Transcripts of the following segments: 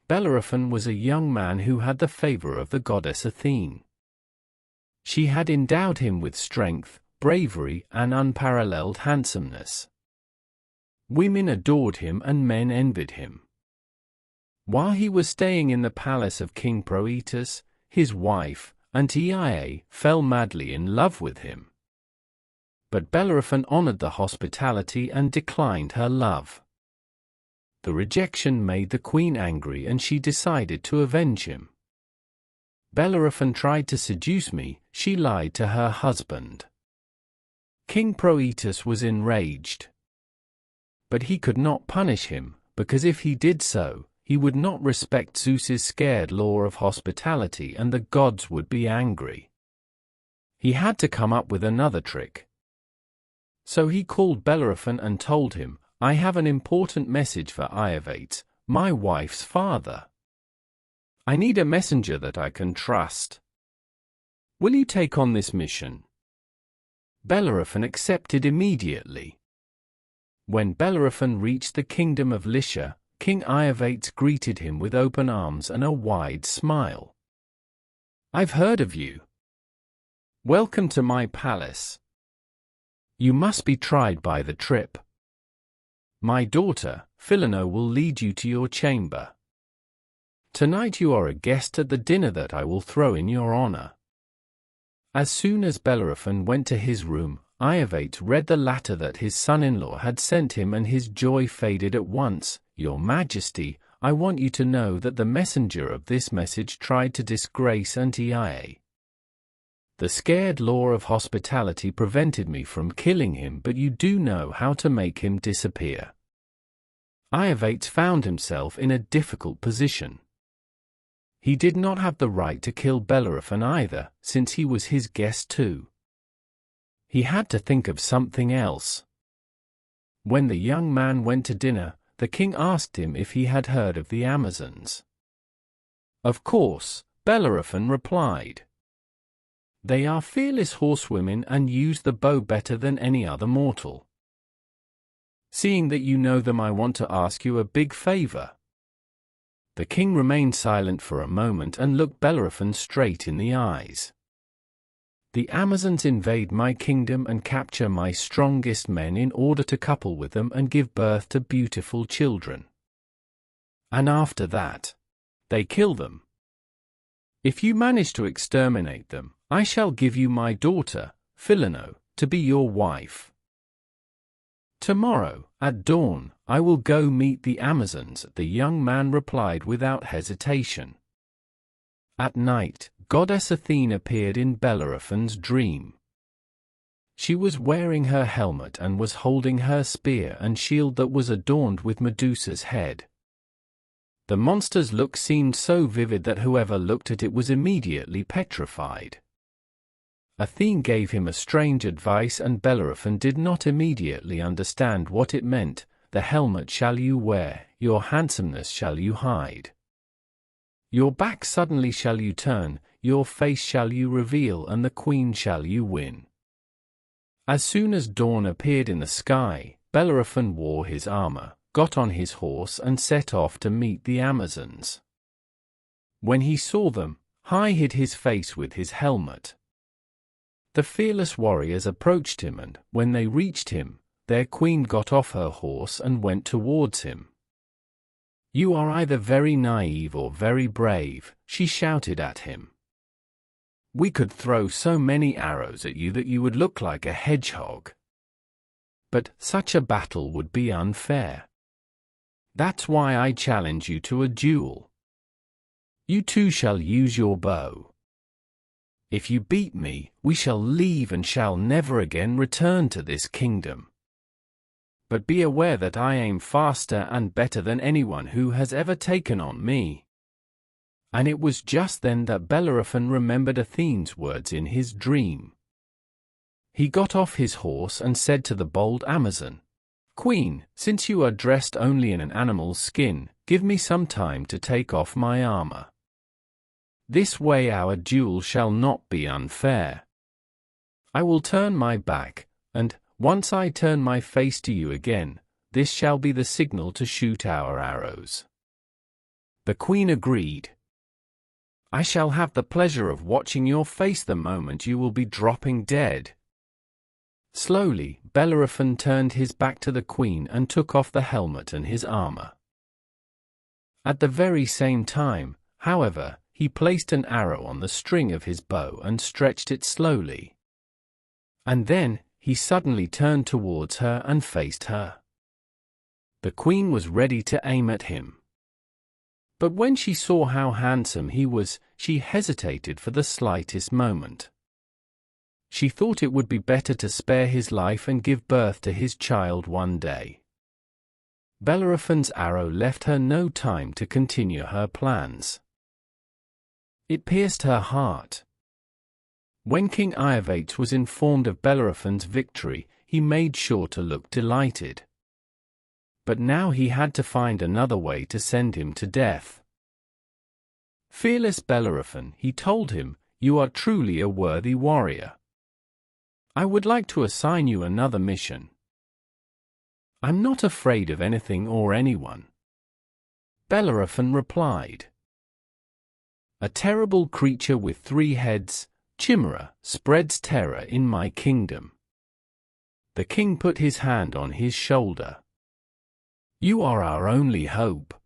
Bellerophon was a young man who had the favor of the goddess Athene. She had endowed him with strength, bravery, and unparalleled handsomeness. Women adored him and men envied him. While he was staying in the palace of King Proetus, his wife, Antiaea, fell madly in love with him. But Bellerophon honored the hospitality and declined her love. The rejection made the queen angry and she decided to avenge him. "Bellerophon tried to seduce me," she lied to her husband. King Proetus was enraged. But he could not punish him, because if he did so, he would not respect Zeus's scared law of hospitality and the gods would be angry. He had to come up with another trick. So he called Bellerophon and told him, "I have an important message for Iobates, my wife's father. I need a messenger that I can trust. Will you take on this mission?" Bellerophon accepted immediately. When Bellerophon reached the kingdom of Lycia, King Iobates greeted him with open arms and a wide smile. "I've heard of you. Welcome to my palace. You must be tried by the trip. My daughter, Philono, will lead you to your chamber. Tonight you are a guest at the dinner that I will throw in your honor." As soon as Bellerophon went to his room, Iobates read the letter that his son-in-law had sent him and his joy faded at once. "Your Majesty, I want you to know that the messenger of this message tried to disgrace Antiaea. The scared law of hospitality prevented me from killing him, but you do know how to make him disappear." Iobates found himself in a difficult position. He did not have the right to kill Bellerophon either, since he was his guest too. He had to think of something else. When the young man went to dinner, the king asked him if he had heard of the Amazons. "Of course," Bellerophon replied. "They are fearless horsewomen and use the bow better than any other mortal. Seeing that you know them, I want to ask you a big favor." The king remained silent for a moment and looked Bellerophon straight in the eyes. "The Amazons invade my kingdom and capture my strongest men in order to couple with them and give birth to beautiful children. And after that, they kill them. If you manage to exterminate them, I shall give you my daughter, Philono, to be your wife. Tomorrow, at dawn, I will go meet the Amazons," the young man replied without hesitation. At night, Goddess Athene appeared in Bellerophon's dream. She was wearing her helmet and was holding her spear and shield that was adorned with Medusa's head. The monster's look seemed so vivid that whoever looked at it was immediately petrified. Athene gave him a strange advice and Bellerophon did not immediately understand what it meant. "The helmet shall you wear, your handsomeness shall you hide. Your back suddenly shall you turn, your face shall you reveal, and the queen shall you win." As soon as dawn appeared in the sky, Bellerophon wore his armor, got on his horse and set off to meet the Amazons. When he saw them, he hid his face with his helmet. The fearless warriors approached him and, when they reached him, their queen got off her horse and went towards him. "You are either very naive or very brave," she shouted at him. "We could throw so many arrows at you that you would look like a hedgehog. But such a battle would be unfair. That's why I challenge you to a duel. You too shall use your bow. If you beat me, we shall leave and shall never again return to this kingdom. But be aware that I aim faster and better than anyone who has ever taken on me." And it was just then that Bellerophon remembered Athene's words in his dream. He got off his horse and said to the bold Amazon, "Queen, since you are dressed only in an animal's skin, give me some time to take off my armor. This way our duel shall not be unfair. I will turn my back, and, once I turn my face to you again, this shall be the signal to shoot our arrows." The queen agreed. "I shall have the pleasure of watching your face the moment you will be dropping dead." Slowly, Bellerophon turned his back to the queen and took off the helmet and his armor. At the very same time, however, he placed an arrow on the string of his bow and stretched it slowly. And then, he suddenly turned towards her and faced her. The queen was ready to aim at him. But when she saw how handsome he was, she hesitated for the slightest moment. She thought it would be better to spare his life and give birth to his child one day. Bellerophon's arrow left her no time to continue her plans. It pierced her heart. When King Iobates was informed of Bellerophon's victory, he made sure to look delighted. But now he had to find another way to send him to death. "Fearless Bellerophon," he told him, "you are truly a worthy warrior. I would like to assign you another mission." "I'm not afraid of anything or anyone," Bellerophon replied. "A terrible creature with 3 heads, Chimera, spreads terror in my kingdom." The king put his hand on his shoulder. "You are our only hope.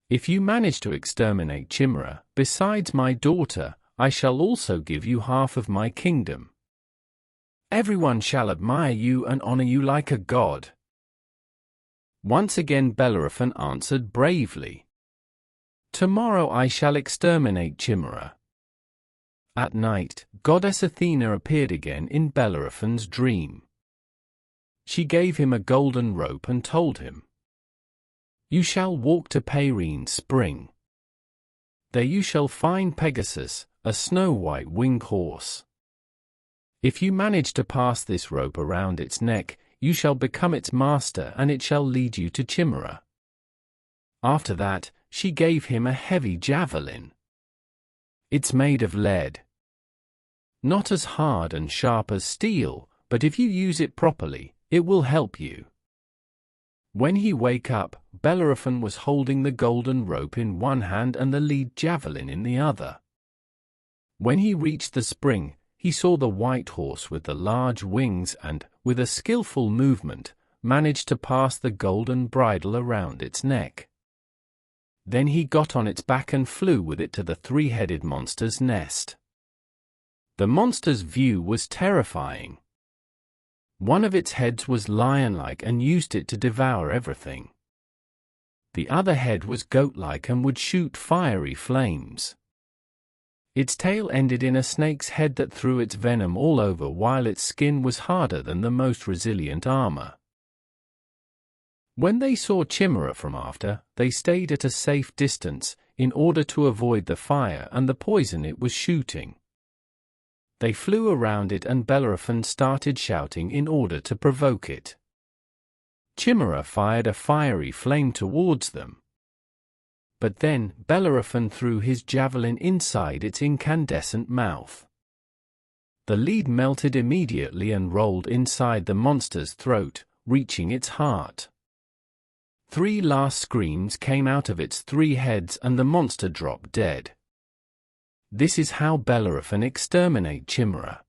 If you manage to exterminate Chimera, besides my daughter, I shall also give you half of my kingdom. Everyone shall admire you and honor you like a god." Once again Bellerophon answered bravely, "Tomorrow I shall exterminate Chimera." At night, Goddess Athena appeared again in Bellerophon's dream. She gave him a golden rope and told him, "You shall walk to Pyrene Spring. There you shall find Pegasus, a snow-white winged horse. If you manage to pass this rope around its neck, you shall become its master and it shall lead you to Chimera." After that, she gave him a heavy javelin. It's made of lead. Not as hard and sharp as steel, but if you use it properly, it will help you. When he woke up, Bellerophon was holding the golden rope in one hand and the lead javelin in the other. When he reached the spring, he saw the white horse with the large wings and, with a skillful movement, managed to pass the golden bridle around its neck. Then he got on its back and flew with it to the 3-headed monster's nest. The monster's view was terrifying. One of its heads was lion-like and used it to devour everything. The other head was goat-like and would shoot fiery flames. Its tail ended in a snake's head that threw its venom all over, while its skin was harder than the most resilient armor. When they saw Chimera from after, they stayed at a safe distance, in order to avoid the fire and the poison it was shooting. They flew around it and Bellerophon started shouting in order to provoke it. Chimera fired a fiery flame towards them. But then, Bellerophon threw his javelin inside its incandescent mouth. The lead melted immediately and rolled inside the monster's throat, reaching its heart. 3 last screams came out of its 3 heads and the monster dropped dead. This is how Bellerophon exterminated Chimera.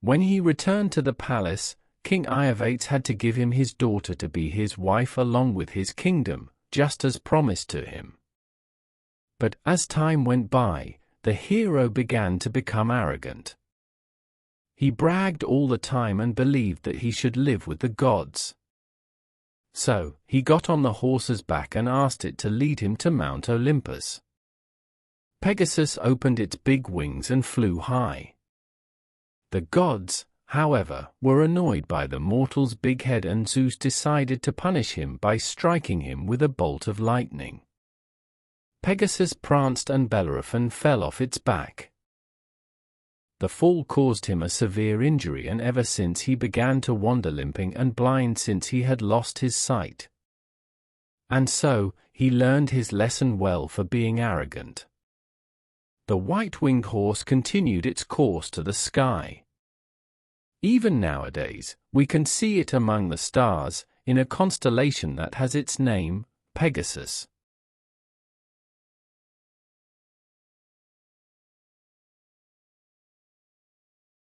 When he returned to the palace, King Iobates had to give him his daughter to be his wife along with his kingdom, just as promised to him. But as time went by, the hero began to become arrogant. He bragged all the time and believed that he should live with the gods. So, he got on the horse's back and asked it to lead him to Mount Olympus. Pegasus opened its big wings and flew high. The gods, however, were annoyed by the mortal's big head and Zeus decided to punish him by striking him with a bolt of lightning. Pegasus pranced and Bellerophon fell off its back. The fall caused him a severe injury and ever since he began to wander limping and blind since he had lost his sight. And so, he learned his lesson well for being arrogant. The white-winged horse continued its course to the sky. Even nowadays, we can see it among the stars, in a constellation that has its name, Pegasus.